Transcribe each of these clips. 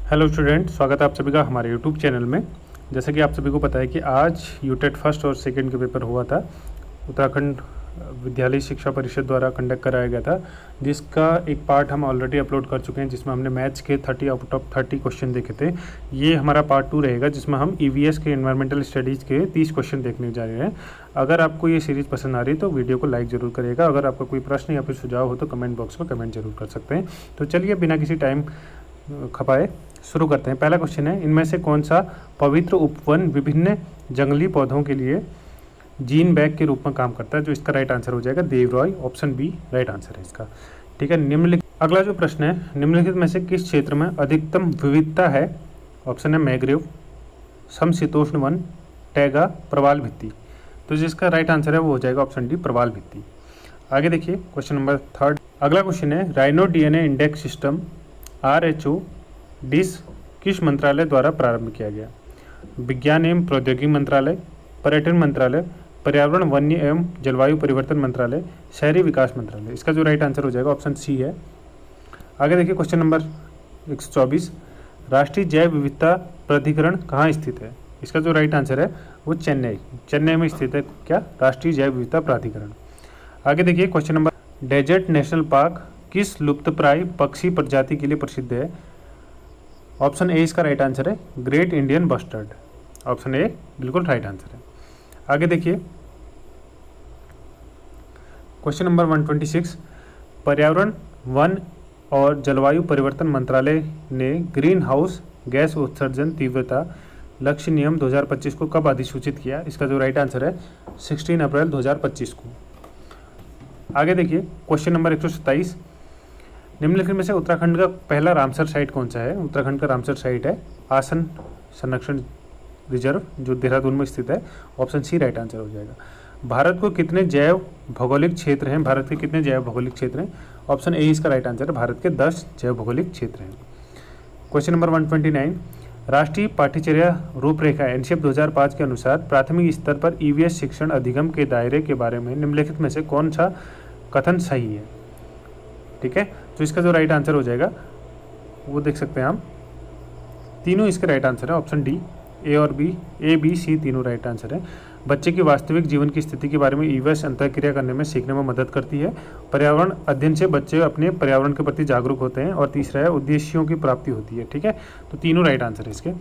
Hello student, स्वागत है आप सभी का हमारे यूट्यूब चैनल में। जैसे कि आप सभी को पता है कि आज यूटेट फर्स्ट और सेकंड के पेपर हुआ था, उत्तराखंड विद्यालय शिक्षा परिषद द्वारा कंडक्ट कराया गया था, जिसका एक पार्ट हम ऑलरेडी अपलोड कर चुके हैं, जिसमें हमने मैथ्स के 30 आउट ऑफ 30 क्वेश्चन देखे थे। ये हमारा पार्ट 2 रहेगा, जिसमें हम ईवीएस के एनवायरमेंटल स्टडीज़ के 30 क्वेश्चन देखने जा रहे हैं। अगर आपको ये सीरीज़ पसंद आ रही है तो वीडियो को लाइक ज़रूर करिएगा। अगर आपका कोई प्रश्न या फिर सुझाव हो तो कमेंट बॉक्स में कमेंट जरूर कर सकते हैं। तो चलिए बिना किसी टाइम खपाए शुरू करते हैं। पहला क्वेश्चन है, इनमें से कौन सा पवित्र उपवन विभिन्न जंगली पौधों के लिए जीन बैग के रूप में काम करता है? जो इसका राइट आंसर हो जाएगा Debroy, option B right answer है इसका। ठीक है, निम्नलिखित अगला जो प्रश्न है, निम्नलिखित में से किस क्षेत्र में अधिकतम विविधता है? ऑप्शन है मैग्रोव, समशीतोष्ण वन, टैगा, प्रवाल भित्ति। तो जिसका राइट आंसर है वो हो जाएगा ऑप्शन डी प्रवाल भित्ति। आगे देखिए क्वेश्चन नंबर 3। अगला क्वेश्चन है, rhino DNA index system RHO डिस किस मंत्रालय द्वारा प्रारंभ किया गया? विज्ञान एवं प्रौद्योगिकी मंत्रालय, पर्यटन मंत्रालय, पर्यावरण वन्य एवं जलवायु परिवर्तन मंत्रालय, शहरी विकास मंत्रालय। इसका जो राइट आंसर हो जाएगा ऑप्शन सी है। आगे देखिए क्वेश्चन नंबर 124, राष्ट्रीय जैव विविधता प्राधिकरण कहाँ स्थित है? इसका जो राइट आंसर है वो चेन्नई में स्थित है। क्या? राष्ट्रीय जैव विविधता प्राधिकरण। आगे देखिए question number, desert national park किस लुप्तप्राय पक्षी प्रजाति के लिए प्रसिद्ध है? ऑप्शन ए इसका राइट आंसर है great Indian bustard. Option A बिल्कुल राइट आंसर है। आगे देखिए क्वेश्चन नंबर 126, पर्यावरण वन और जलवायु परिवर्तन मंत्रालय ने ग्रीन हाउस गैस उत्सर्जन तीव्रता लक्ष्य नियम 2025 को कब अधिसूचित किया? इसका जो राइट आंसर है 16 अप्रैल 2025 को। आगे देखिए क्वेश्चन नंबर 127, निम्नलिखित में से उत्तराखंड का पहला रामसर साइट कौन सा है? उत्तराखंड का रामसर साइट है आसन संरक्षण रिजर्व, जो देहरादून में स्थित है। ऑप्शन सी राइट आंसर हो जाएगा। भारत को कितने जैव भौगोलिक क्षेत्र हैं? भारत के कितने जैव भौगोलिक क्षेत्र हैं? ऑप्शन ए इसका राइट आंसर है, भारत के 10 जैव भौगोलिक क्षेत्र हैं। क्वेश्चन नंबर 129, राष्ट्रीय पाठ्यचर्या रूपरेखा एनसीएफ 2005 के अनुसार प्राथमिक स्तर पर ईवीएस शिक्षण अधिगम के दायरे के बारे में निम्नलिखित में से कौन सा कथन सही है? ठीक है, तो इसका जो राइट आंसर हो जाएगा वो देख सकते हैं हम, तीनों इसके राइट आंसर है। Option D, A B C तीनों राइट आंसर है। बच्चे की वास्तविक जीवन की स्थिति के बारे में ईवीएस अंतःक्रिया करने में सीखने में मदद करती है। पर्यावरण अध्ययन से बच्चे अपने पर्यावरण के प्रति जागरूक होते हैं। और तीसरा है उद्देश्यों की प्राप्ति होती है। ठीक है, तो तीनों राइट आंसर है इसके।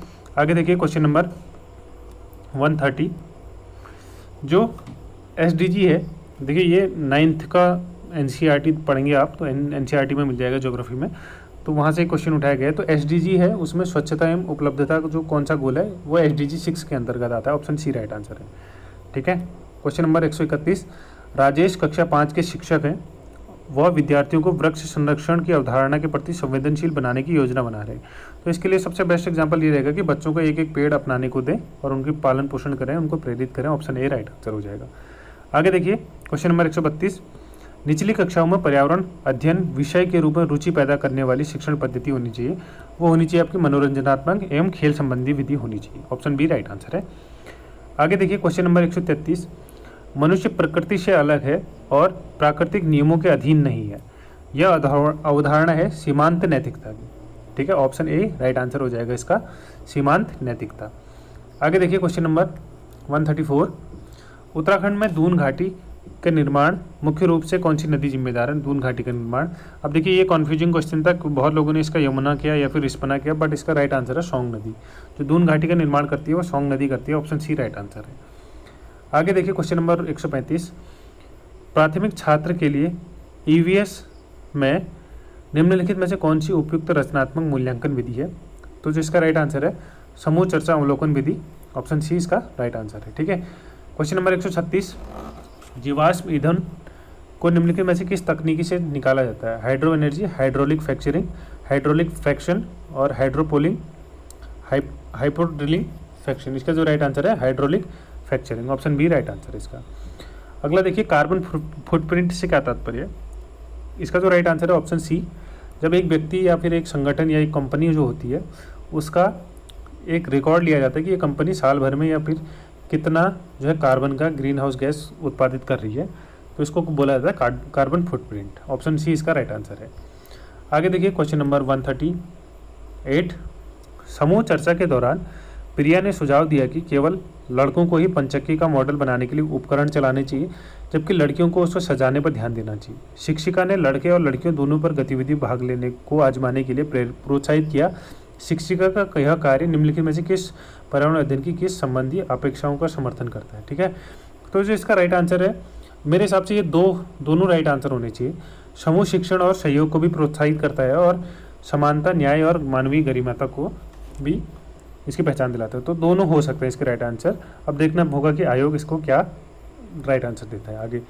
आगे देखिए क्वेश्चन नंबर 130, जो SDG है, देखिए ये 9th का NCERT पढ़ेंगे आप तो NCERT में मिल जाएगा ज्योग्राफी में, तो वहाँ से क्वेश्चन उठाया गया है। तो SDG है, उसमें स्वच्छता एवं उपलब्धता का जो कौन सा गोल है वो SDG 6 के अंतर्गत आता है। ऑप्शन सी राइट आंसर है। ठीक है, क्वेश्चन नंबर 131, राजेश कक्षा 5 के शिक्षक हैं, वह विद्यार्थियों को वृक्ष संरक्षण की अवधारणा के प्रति संवेदनशील बनाने की योजना बना रहे हैं। तो इसके लिए सबसे बेस्ट एग्जाम्पल ये रहेगा कि बच्चों को एक एक पेड़ अपनाने को दें और उनकी पालन पोषण करें, उनको प्रेरित करें। ऑप्शन ए राइट आंसर हो जाएगा। आगे देखिए क्वेश्चन नंबर 132, निचली कक्षाओं में पर्यावरण अध्ययन विषय के रूप में रुचि पैदा करने वाली शिक्षण पद्धति होनी चाहिए। वो होनी चाहिए आपकी मनोरंजनात्मक एवं खेल संबंधी विधि होनी चाहिए। ऑप्शन बी राइट आंसर है। आगे देखिए क्वेश्चन नंबर 133, मनुष्य प्रकृति से अलग है और प्राकृतिक नियमों के अधीन नहीं है, यह अवधारणा है सीमांत नैतिकता की। ठीक है, ऑप्शन ए राइट आंसर हो जाएगा इसका, सीमांत नैतिकता। आगे देखिए क्वेश्चन नंबर 134, उत्तराखंड में दून घाटी के निर्माण मुख्य रूप से कौन सी नदी जिम्मेदार है? दून घाटी का निर्माण। अब देखिए ये कॉन्फ्यूजिंग क्वेश्चन था, बहुत लोगों ने इसका यमुना किया या फिर रिस्पना किया, बट इसका राइट आंसर है सोंग नदी। जो दून घाटी का निर्माण करती है वो सोंग नदी करती है। ऑप्शन सी राइट आंसर है। आगे देखिए क्वेश्चन नंबर 135, प्राथमिक छात्र के लिए ईवीएस में निम्नलिखित में से कौन सी उपयुक्त रचनात्मक मूल्यांकन विधि है? तो जिसका राइट आंसर है समूह चर्चा अवलोकन विधि। ऑप्शन सी इसका राइट आंसर है। ठीक है, क्वेश्चन नंबर 136, जीवाश्म ईंधन को निम्नलिखित में से किस तकनीकी से निकाला जाता है? Hydro energy, hydraulic fracturing, hydraulic fraction और हाइड्रोपोलिंग, हाइपोड्रिलिंग फ्रैक्शन। इसका जो राइट आंसर है hydraulic fracturing. Option B right answer है इसका। अगला देखिए कार्बन फुटप्रिंट से क्या तात्पर्य है? इसका जो राइट आंसर है ऑप्शन सी, जब एक व्यक्ति या फिर एक संगठन या एक कंपनी जो होती है उसका एक रिकॉर्ड लिया जाता है कि ये कंपनी साल भर में या फिर कितना जो है कार्बन का ग्रीन हाउस गैस उत्पादित कर रही है, तो इसको बोला जाता है कार्बन फुटप्रिंट। ऑप्शन सी इसका राइट आंसर है। आगे देखिए क्वेश्चन नंबर 138, समूह चर्चा के दौरान प्रिया ने सुझाव दिया कि केवल लड़कों को ही पंचक्की का मॉडल बनाने के लिए उपकरण चलाने चाहिए, जबकि लड़कियों को उसको सजाने पर ध्यान देना चाहिए। शिक्षिका ने लड़के और लड़कियों दोनों पर गतिविधि भाग लेने को आजमाने के लिए प्रोत्साहित किया। शिक्षिका का यह कार्य निम्नलिखित में से किस पर्यावरण अध्ययन की किस संबंधी अपेक्षाओं का समर्थन करता है? ठीक है, तो जो इसका राइट आंसर है, मेरे हिसाब से ये दोनों राइट आंसर होने चाहिए। समूह शिक्षण और सहयोग को भी प्रोत्साहित करता है और समानता, न्याय और मानवीय गरिमाता को भी इसकी पहचान दिलाता है। तो दोनों हो सकते हैं इसके राइट आंसर। अब देखना होगा कि आयोग इसको क्या राइट आंसर देता है आगे।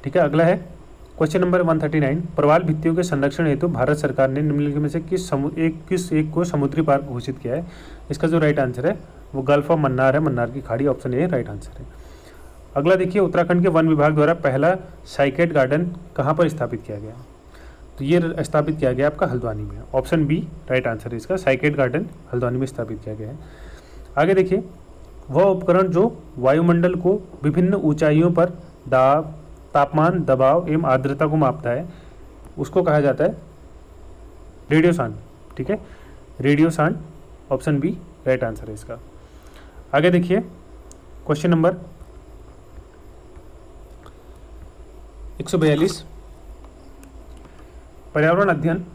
ठीक है, अगला है क्वेश्चन नंबर 139। प्रवाल भित्तियों के संरक्षण हेतु भारत सरकार ने निम्नलिखित में से किस एक को समुद्री पार्क घोषित किया है? इसका जो राइट आंसर है वो गल्फ ऑफ मन्नार है, मन्नार की खाड़ी, ऑप्शन ए राइट आंसर है। अगला देखिए, उत्तराखंड के वन विभाग द्वारा पहला साइकेड गार्डन कहाँ पर स्थापित किया गया? तो ये स्थापित किया गया आपका हल्द्वानी में, ऑप्शन बी राइट आंसर है इसका। साइकेड गार्डन हल्द्वानी में स्थापित किया गया है। आगे देखिए, वह उपकरण जो वायुमंडल को विभिन्न ऊंचाइयों पर दाब, तापमान, दबाव एवं आर्द्रता को मापता है, उसको कहा जाता है रेडियोसान। ठीक है, रेडियोसान, ऑप्शन बी राइट आंसर है इसका। आगे देखिए, क्वेश्चन नंबर 142। पर्यावरण अध्ययन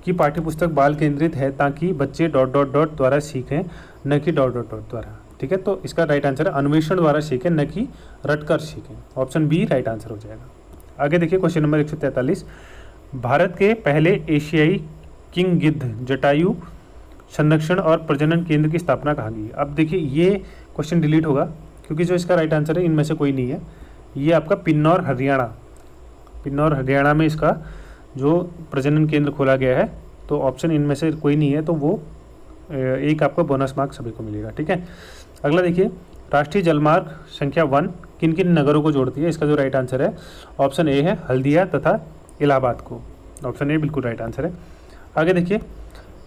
की पाठ्यपुस्तक बाल केंद्रित है ताकि बच्चे ... द्वारा सीखें, न कि ... द्वारा। ठीक है, तो इसका राइट आंसर है अन्वेषण द्वारा सीखें, न कि रटकर सीखें, ऑप्शन बी राइट आंसर हो जाएगा। आगे देखिए, क्वेश्चन नंबर 143। भारत के पहले एशियाई किंग गिद्ध जटायु संरक्षण और प्रजनन केंद्र की स्थापना कहाँ की? अब देखिए, ये क्वेश्चन डिलीट होगा क्योंकि जो इसका राइट आंसर है इनमें से कोई नहीं है। ये आपका पिन्नौर हरियाणा में इसका जो प्रजनन केंद्र खोला गया है, तो ऑप्शन इनमें से कोई नहीं है, तो वो एक आपका बोनस मार्क सभी को मिलेगा। ठीक है, अगला देखिए, राष्ट्रीय जलमार्ग संख्या 1 किन किन नगरों को जोड़ती है? इसका जो राइट आंसर है ऑप्शन ए है हल्दिया तथा इलाहाबाद को, ऑप्शन ए बिल्कुल राइट आंसर है। आगे देखिए,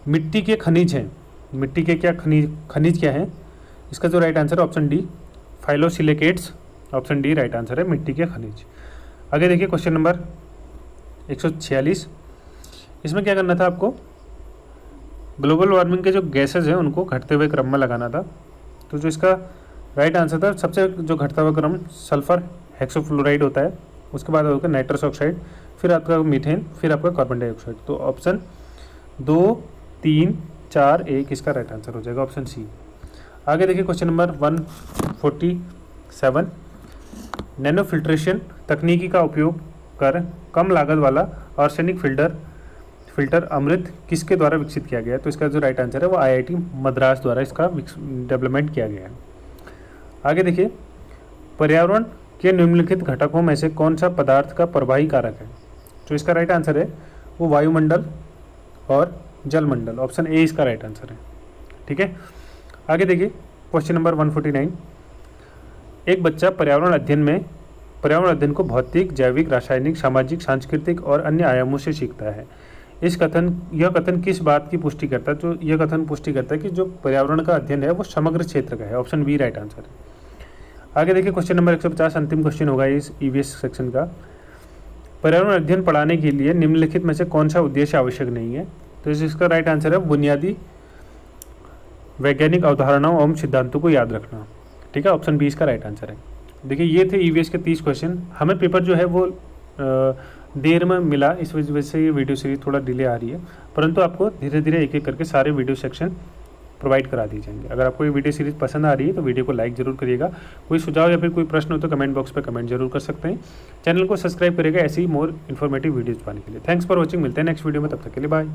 मिट्टी के खनिज हैं, मिट्टी के क्या खनिज क्या हैं? इसका जो राइट आंसर है option D phyllosilicates, option D right answer है मिट्टी के खनिज। आगे देखिए, क्वेश्चन नंबर 146। इसमें क्या करना था आपको? ग्लोबल वार्मिंग के जो गैसेज हैं उनको घटते हुए क्रम में लगाना था। तो जो इसका राइट आंसर था, सबसे जो घटता हुआ क्रम सल्फर हेक्सोफ्लोराइड होता है, उसके बाद होगा नाइट्रस ऑक्साइड, फिर आपका मीथेन, फिर आपका कार्बन डाइऑक्साइड। तो ऑप्शन 2, 3, 4, 1 इसका राइट आंसर हो जाएगा, ऑप्शन सी। आगे देखिए, क्वेश्चन नंबर 147। नैनो फिल्ट्रेशन तकनीकी का उपयोग कर कम लागत वाला आर्सेनिक फिल्टर अमृत किसके द्वारा विकसित किया गया है? तो इसका जो राइट आंसर है वो IIT मद्रास द्वारा इसका डेवलपमेंट किया गया है। आगे देखिए, पर्यावरण के निम्नलिखित घटकों में से कौन सा पदार्थ का प्रवाही कारक है? तो इसका राइट आंसर है वो वायुमंडल और जलमंडल, ऑप्शन ए इसका राइट आंसर है। ठीक है, आगे देखिए, क्वेश्चन नंबर 149। एक बच्चा पर्यावरण अध्ययन को भौतिक, जैविक, रासायनिक, सामाजिक, सांस्कृतिक और अन्य आयामों से सीखता है। यह कथन किस बात की पुष्टि करता है? तो यह कथन पुष्टि करता है कि जो पर्यावरण का अध्ययन है वो समग्र क्षेत्र का है, ऑप्शन बी राइट आंसर है। आगे देखिए, क्वेश्चन नंबर 150 अंतिम क्वेश्चन होगा इस EVS सेक्शन का। पर्यावरण अध्ययन पढ़ाने के लिए निम्नलिखित में से कौन सा उद्देश्य आवश्यक नहीं है? तो इसका राइट आंसर है बुनियादी वैज्ञानिक अवधारणाओं एवं सिद्धांतों को याद रखना। ठीक है, ऑप्शन बी इसका राइट आंसर है। देखिए, ये थे EVS के 30 क्वेश्चन। हमें पेपर जो है वो देर में मिला, इस वजह से ये वीडियो सीरीज थोड़ा डिले आ रही है, परंतु आपको धीरे धीरे एक एक करके सारे वीडियो सेक्शन प्रोवाइड करा दिए जाएंगे। अगर आपको ये वीडियो सीरीज पसंद आ रही है तो वीडियो को लाइक जरूर करिएगा। कोई सुझाव या फिर कोई प्रश्न हो तो कमेंट बॉक्स पर कमेंट जरूर कर सकते हैं। चैनल को सब्सक्राइब करिएगा ऐसी मोर इन्फॉर्मेटिव वीडियोज पाने के लिए। थैंक्स फॉर वॉचिंग, मिलते हैं नेक्स्ट वीडियो में, तब तक के लिए बाय।